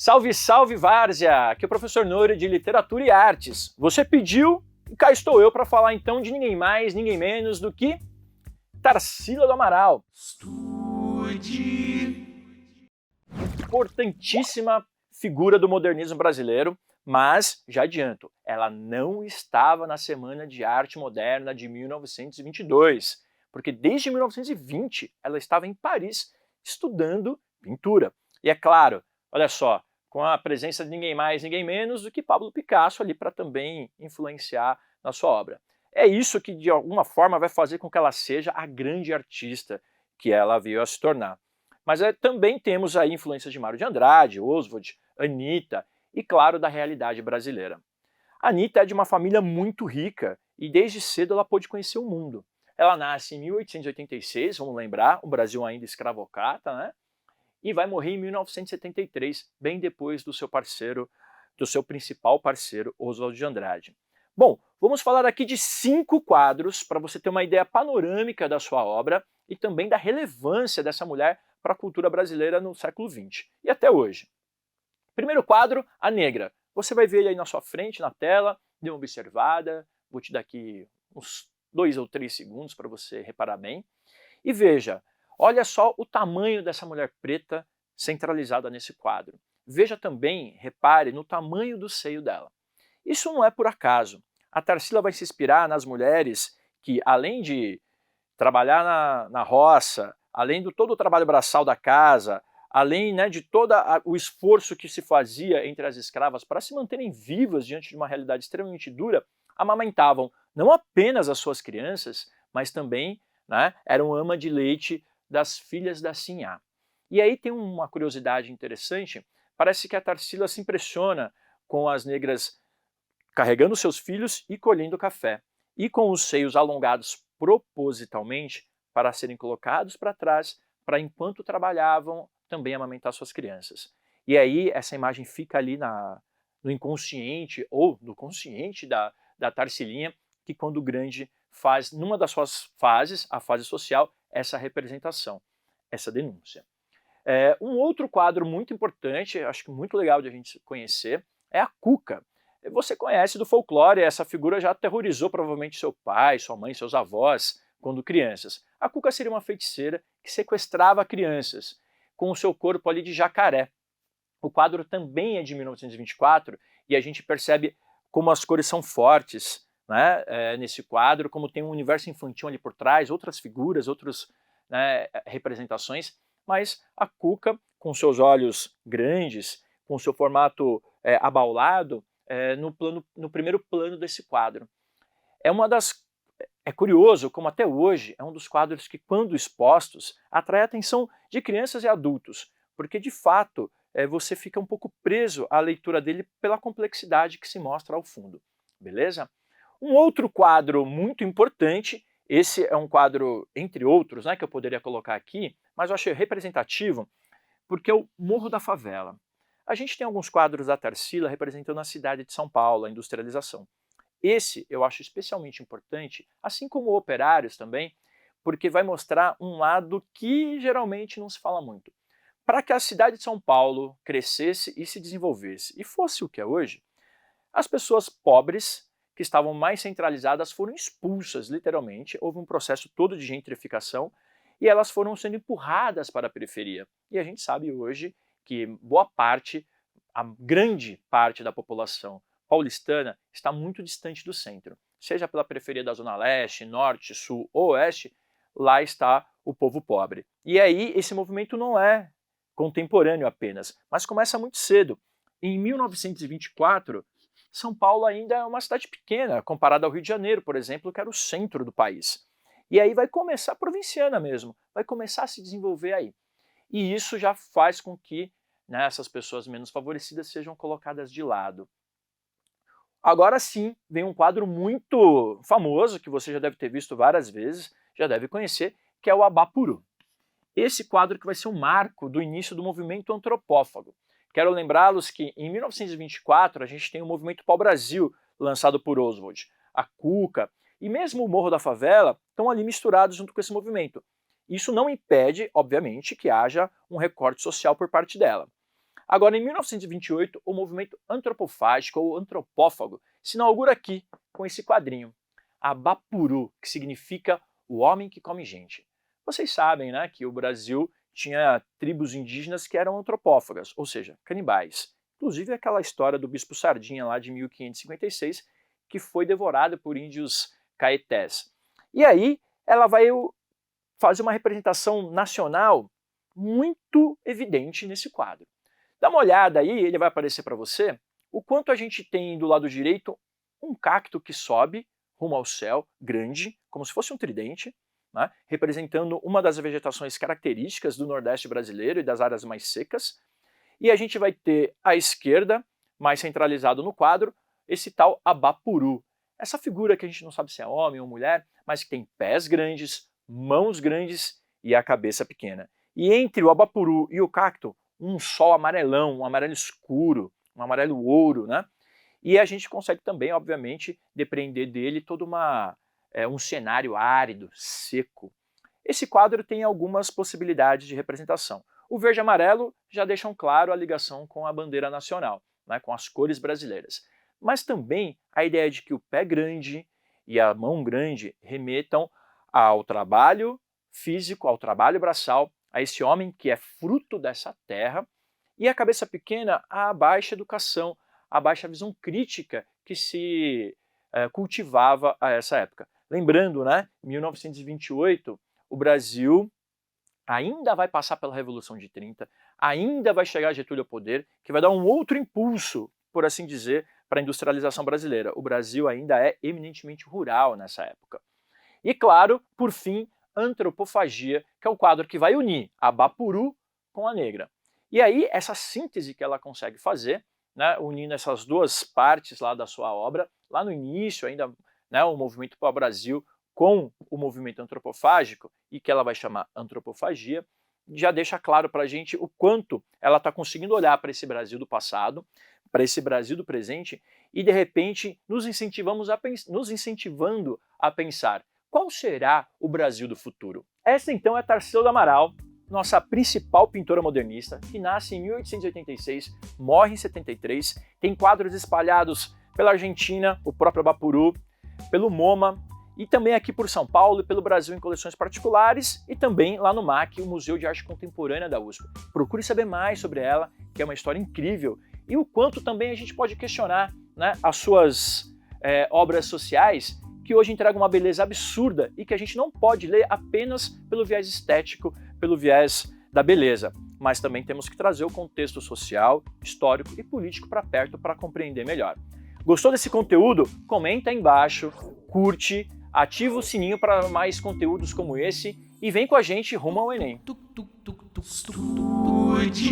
Salve, salve Várzea! Aqui é o professor Nori de Literatura e Artes. Você pediu e cá estou eu para falar então de ninguém mais, ninguém menos do que Tarsila do Amaral. Estude! Importantíssima figura do modernismo brasileiro, mas, já adianto, ela não estava na Semana de Arte Moderna de 1922, porque desde 1920 ela estava em Paris estudando pintura. E é claro, olha só, com a presença de ninguém mais, ninguém menos do que Pablo Picasso ali para também influenciar na sua obra. É isso que de alguma forma vai fazer com que ela seja a grande artista que ela veio a se tornar. Mas também temos aí influências de Mário de Andrade, Oswald, Anitta e, claro, da realidade brasileira. A Anitta é de uma família muito rica e desde cedo ela pôde conhecer o mundo. Ela nasce em 1886, vamos lembrar, o Brasil ainda escravocrata, né? E vai morrer em 1973, bem depois do seu parceiro, do seu principal parceiro, Oswald de Andrade. Bom, vamos falar aqui de 5 quadros para você ter uma ideia panorâmica da sua obra e também da relevância dessa mulher para a cultura brasileira no século XX e até hoje. Primeiro quadro, A Negra. Você vai ver ele aí na sua frente, na tela, dê uma observada, vou te dar aqui uns 2 ou 3 segundos para você reparar bem. E veja, olha só o tamanho dessa mulher preta centralizada nesse quadro. Veja também, repare no tamanho do seio dela. Isso não é por acaso. A Tarsila vai se inspirar nas mulheres que, além de trabalhar na roça, além de todo o trabalho braçal da casa, além de todo o esforço que se fazia entre as escravas para se manterem vivas diante de uma realidade extremamente dura, amamentavam não apenas as suas crianças, mas também eram ama de leite das filhas da Sinhá. E aí tem uma curiosidade interessante, parece que a Tarsila se impressiona com as negras carregando seus filhos e colhendo café, e com os seios alongados propositalmente para serem colocados para trás, para enquanto trabalhavam também amamentar suas crianças. E aí essa imagem fica ali no inconsciente ou no consciente da Tarsilinha, que quando grande faz, numa das suas fases, a fase social, essa representação, essa denúncia. Um outro quadro muito importante, acho que muito legal de a gente conhecer, é a Cuca. Você conhece do folclore, essa figura já aterrorizou provavelmente seu pai, sua mãe, seus avós, quando crianças. A Cuca seria uma feiticeira que sequestrava crianças com o seu corpo ali de jacaré. O quadro também é de 1924 e a gente percebe como as cores são fortes nesse quadro, como tem um universo infantil ali por trás, outras figuras, outras representações, mas a Cuca, com seus olhos grandes, com seu formato abaulado, no primeiro plano desse quadro. É curioso como até hoje é um dos quadros que, quando expostos, atrai a atenção de crianças e adultos, porque de fato você fica um pouco preso à leitura dele pela complexidade que se mostra ao fundo, beleza? Um outro quadro muito importante, esse é um quadro, entre outros, que eu poderia colocar aqui, mas eu achei representativo, porque é o Morro da Favela. A gente tem alguns quadros da Tarsila representando a cidade de São Paulo, a industrialização. Esse eu acho especialmente importante, assim como Operários também, porque vai mostrar um lado que geralmente não se fala muito. Para que a cidade de São Paulo crescesse e se desenvolvesse e fosse o que é hoje, as pessoas pobres, que estavam mais centralizadas, foram expulsas, literalmente. Houve um processo todo de gentrificação e elas foram sendo empurradas para a periferia. E a gente sabe hoje que boa parte, a grande parte da população paulistana está muito distante do centro. Seja pela periferia da Zona Leste, Norte, Sul ou Oeste, lá está o povo pobre. E aí esse movimento não é contemporâneo apenas, mas começa muito cedo. Em 1924, São Paulo ainda é uma cidade pequena, comparada ao Rio de Janeiro, por exemplo, que era o centro do país. E aí vai começar provinciana mesmo, vai começar a se desenvolver aí. E isso já faz com que essas pessoas menos favorecidas sejam colocadas de lado. Agora sim, vem um quadro muito famoso, que você já deve ter visto várias vezes, já deve conhecer, que é o Abapuru. Esse quadro que vai ser o marco do início do movimento antropófago. Quero lembrá-los que em 1924 a gente tem o movimento Pau-Brasil, lançado por Oswald, a Cuca, e mesmo o Morro da Favela estão ali misturados junto com esse movimento. Isso não impede, obviamente, que haja um recorte social por parte dela. Agora, em 1928, o movimento antropofágico ou antropófago se inaugura aqui, com esse quadrinho, Abapuru, que significa o homem que come gente. Vocês sabem, né, que o Brasil tinha tribos indígenas que eram antropófagas, ou seja, canibais. Inclusive aquela história do Bispo Sardinha lá de 1556, que foi devorado por índios caetés. E aí ela vai fazer uma representação nacional muito evidente nesse quadro. Dá uma olhada aí, ele vai aparecer para você, o quanto a gente tem do lado direito um cacto que sobe rumo ao céu, grande, como se fosse um tridente, né, representando uma das vegetações características do Nordeste brasileiro e das áreas mais secas. E a gente vai ter à esquerda, mais centralizado no quadro, esse tal Abapuru. Essa figura que a gente não sabe se é homem ou mulher, mas que tem pés grandes, mãos grandes e a cabeça pequena. E entre o Abapuru e o cacto, um sol amarelão, um amarelo escuro, um amarelo ouro, né? E a gente consegue também, obviamente, depreender dele todo um cenário árido, seco. Esse quadro tem algumas possibilidades de representação. O verde e amarelo já deixam claro a ligação com a bandeira nacional, né, com as cores brasileiras. Mas também a ideia de que o pé grande e a mão grande remetam ao trabalho físico, ao trabalho braçal, a esse homem que é fruto dessa terra, e a cabeça pequena à baixa educação, a baixa visão crítica que se cultivava a essa época. Lembrando, né, em 1928, o Brasil ainda vai passar pela Revolução de 30, ainda vai chegar Getúlio ao poder, que vai dar um outro impulso, por assim dizer, para a industrialização brasileira. O Brasil ainda é eminentemente rural nessa época. E claro, por fim, Antropofagia, que é o quadro que vai unir a Abapuru com a negra. E aí, essa síntese que ela consegue fazer, né, unindo essas duas partes lá da sua obra, lá no início ainda, né, o movimento Pau Brasil com o movimento antropofágico, e que ela vai chamar Antropofagia, já deixa claro para a gente o quanto ela está conseguindo olhar para esse Brasil do passado, para esse Brasil do presente, e de repente nos incentivando a pensar qual será o Brasil do futuro. Essa então é Tarsila do Amaral, nossa principal pintora modernista, que nasce em 1886, morre em 73, tem quadros espalhados pela Argentina, o próprio Abapuru, pelo MoMA, e também aqui por São Paulo e pelo Brasil em coleções particulares, e também lá no MAC, o Museu de Arte Contemporânea da USP. Procure saber mais sobre ela, que é uma história incrível, e o quanto também a gente pode questionar, né, as suas obras sociais, que hoje entregam uma beleza absurda e que a gente não pode ler apenas pelo viés estético, pelo viés da beleza, mas também temos que trazer o contexto social, histórico e político para perto para compreender melhor. Gostou desse conteúdo? Comenta aí embaixo, curte, ativa o sininho para mais conteúdos como esse e vem com a gente rumo ao Enem. Estude.